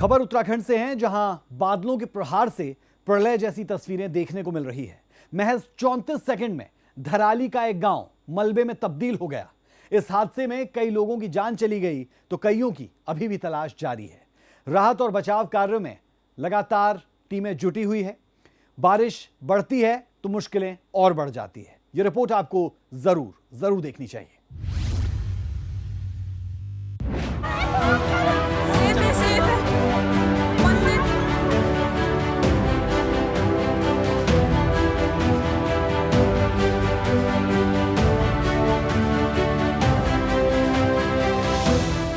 खबर उत्तराखंड से है, जहां बादलों के प्रहार से प्रलय जैसी तस्वीरें देखने को मिल रही है। महज 34 सेकंड में धराली का एक गांव मलबे में तब्दील हो गया। इस हादसे में कई लोगों की जान चली गई तो कईयों की अभी भी तलाश जारी है। राहत और बचाव कार्यों में लगातार टीमें जुटी हुई है। बारिश बढ़ती है तो मुश्किलें और बढ़ जाती है। यह रिपोर्ट आपको जरूर देखनी चाहिए।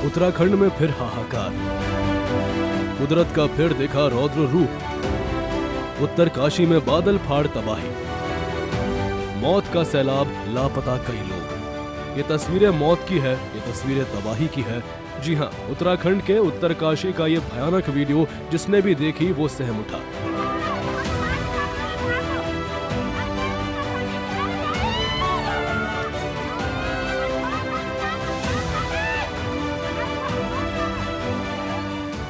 उत्तराखंड में फिर हाहाकार, कुदरत का फिर देखा रौद्र रूप। उत्तरकाशी में बादल फाड़ तबाही, मौत का सैलाब, लापता कई लोग। ये तस्वीरें मौत की है, ये तस्वीरें तबाही की है। जी हां, उत्तराखंड के उत्तरकाशी का ये भयानक वीडियो जिसने भी देखी वो सहम उठा।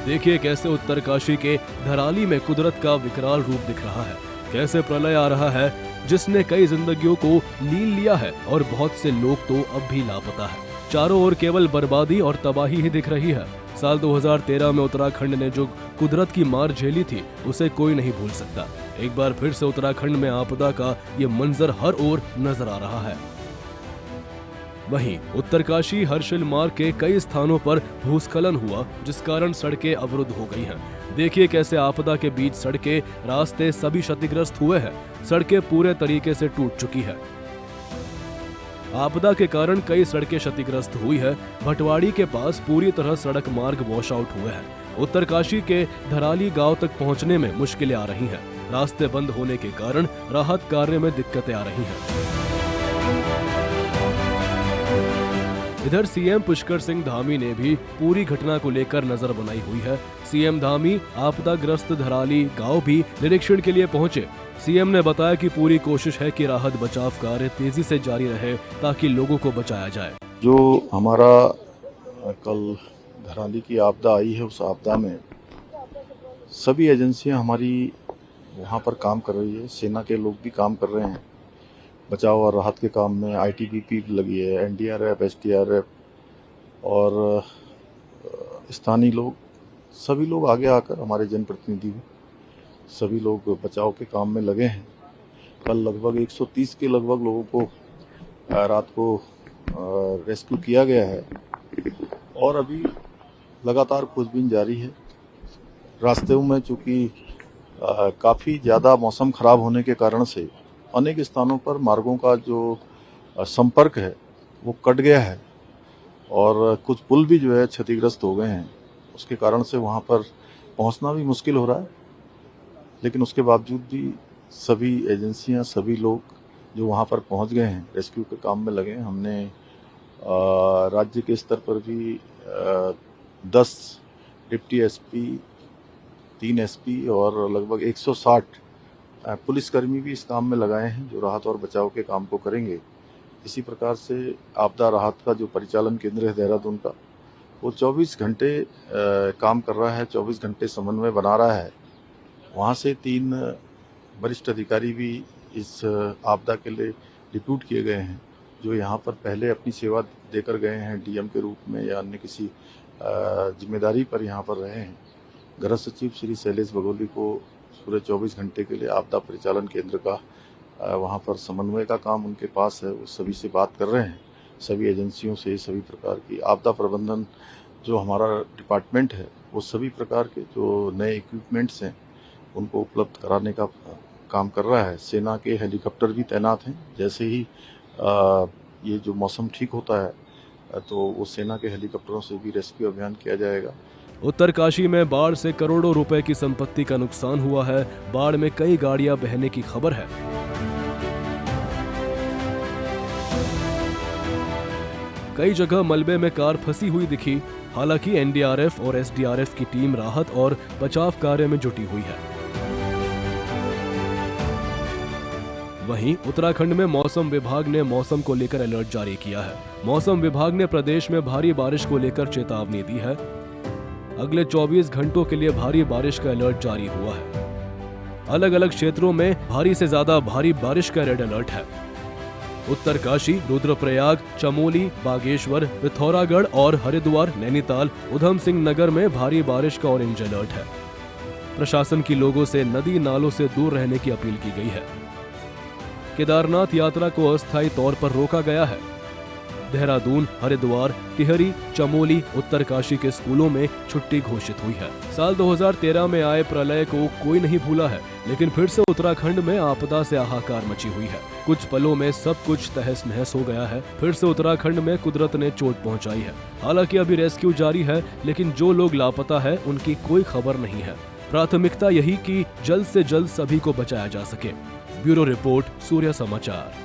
देखिए कैसे उत्तरकाशी के धराली में कुदरत का विकराल रूप दिख रहा है, कैसे प्रलय आ रहा है जिसने कई जिंदगियों को लील लिया है और बहुत से लोग तो अब भी लापता है। चारों ओर केवल बर्बादी और तबाही ही दिख रही है। साल 2013 में उत्तराखंड ने जो कुदरत की मार झेली थी उसे कोई नहीं भूल सकता। एक बार फिर से उत्तराखंड में आपदा का ये मंजर हर ओर नजर आ रहा है। वहीं उत्तरकाशी हर्षिल मार्ग के कई स्थानों पर भूस्खलन हुआ, जिस कारण सड़कें अवरुद्ध हो गई हैं। देखिए कैसे आपदा के बीच सड़कें, रास्ते सभी क्षतिग्रस्त हुए हैं। सड़कें पूरे तरीके से टूट चुकी है। आपदा के कारण कई सड़कें क्षतिग्रस्त हुई है। भटवाड़ी के पास पूरी तरह सड़क मार्ग वॉश आउट हुए हैं। उत्तरकाशी के धराली गांव तक पहुंचने में मुश्किलें आ रही हैं। रास्ते बंद होने के कारण राहत कार्य में दिक्कतें आ रही हैं। इधर सीएम पुष्कर सिंह धामी ने भी पूरी घटना को लेकर नजर बनाई हुई है। सीएम धामी आपदाग्रस्त धराली गांव भी निरीक्षण के लिए पहुंचे। सीएम ने बताया कि पूरी कोशिश है कि राहत बचाव कार्य तेजी से जारी रहे ताकि लोगों को बचाया जाए। जो हमारा कल धराली की आपदा आई है, उस आपदा में सभी एजेंसियां हमारी वहां पर काम कर रही है। सेना के लोग भी काम कर रहे हैं बचाव और राहत के काम में। आईटीबीपी लगी है, एनडीआरएफ, एसडीआरएफ और स्थानीय लोग, सभी लोग आगे आकर, हमारे जनप्रतिनिधि सभी लोग बचाव के काम में लगे हैं। कल लगभग 130 के लगभग लोगों को रात को रेस्क्यू किया गया है और अभी लगातार खोजबीन जारी है। रास्ते में चूंकि काफ़ी ज़्यादा मौसम खराब होने के कारण से अनेक स्थानों पर मार्गों का जो संपर्क है वो कट गया है और कुछ पुल भी जो है क्षतिग्रस्त हो गए हैं। उसके कारण से वहाँ पर पहुँचना भी मुश्किल हो रहा है, लेकिन उसके बावजूद भी सभी एजेंसियां, सभी लोग जो वहाँ पर पहुँच गए हैं, रेस्क्यू के काम में लगे हैं। हमने राज्य के स्तर पर भी 10 डिप्टी एसपी, 3 एसपी और लगभग 160 पुलिसकर्मी भी इस काम में लगाए हैं जो राहत और बचाव के काम को करेंगे। इसी प्रकार से आपदा राहत का जो परिचालन केंद्र है देहरादून का, वो 24 घंटे काम कर रहा है, 24 घंटे समन्वय बना रहा है। वहाँ से 3 वरिष्ठ अधिकारी भी इस आपदा के लिए डिप्यूट किए गए हैं, जो यहाँ पर पहले अपनी सेवा देकर गए हैं डीएम के रूप में या अन्य किसी जिम्मेदारी पर यहाँ पर रहे हैं। गृह सचिव श्री शैलेश बघोली को पूरे 24 घंटे के लिए आपदा परिचालन केंद्र का वहाँ पर समन्वय का काम उनके पास है। वो सभी से बात कर रहे हैं, सभी एजेंसियों से सभी प्रकार की आपदा प्रबंधन जो हमारा डिपार्टमेंट है वो सभी प्रकार के जो नए इक्विपमेंट्स हैं उनको उपलब्ध कराने का काम कर रहा है। सेना के हेलीकॉप्टर भी तैनात हैं। जैसे ही ये जो मौसम ठीक होता है तो वो सेना के हेलीकॉप्टरों से भी रेस्क्यू अभियान किया जाएगा। उत्तरकाशी में बाढ़ से करोड़ों रुपए की संपत्ति का नुकसान हुआ है। बाढ़ में कई गाड़ियां बहने की खबर है। कई जगह मलबे में कार फंसी हुई दिखी। हालांकि एनडीआरएफ और एसडीआरएफ की टीम राहत और बचाव कार्य में जुटी हुई है। वहीं उत्तराखंड में मौसम विभाग ने मौसम को लेकर अलर्ट जारी किया है। मौसम विभाग ने प्रदेश में भारी बारिश को लेकर चेतावनी दी है। अगले 24 घंटों के लिए भारी बारिश का अलर्ट जारी हुआ है। अलग अलग क्षेत्रों में भारी से ज्यादा भारी बारिश का रेड अलर्ट है। उत्तरकाशी, रुद्रप्रयाग, चमोली, बागेश्वर, पिथौरागढ़ और हरिद्वार, नैनीताल, उधम सिंह नगर में भारी बारिश का ऑरेंज अलर्ट है। प्रशासन की लोगों से नदी नालों से दूर रहने की अपील की गई है। केदारनाथ यात्रा को अस्थायी तौर पर रोका गया है। देहरादून, हरिद्वार, टिहरी, चमोली, उत्तरकाशी के स्कूलों में छुट्टी घोषित हुई है। साल 2013 में आए प्रलय को कोई नहीं भूला है, लेकिन फिर से उत्तराखंड में आपदा से हाहाकार मची हुई है। कुछ पलों में सब कुछ तहस नहस हो गया है। फिर से उत्तराखंड में कुदरत ने चोट पहुंचाई है। हालांकि अभी रेस्क्यू जारी है, लेकिन जो लोग लापता है उनकी कोई खबर नहीं है। प्राथमिकता यही कि जल्द से जल्द सभी को बचाया जा सके। ब्यूरो रिपोर्ट, सूर्य समाचार।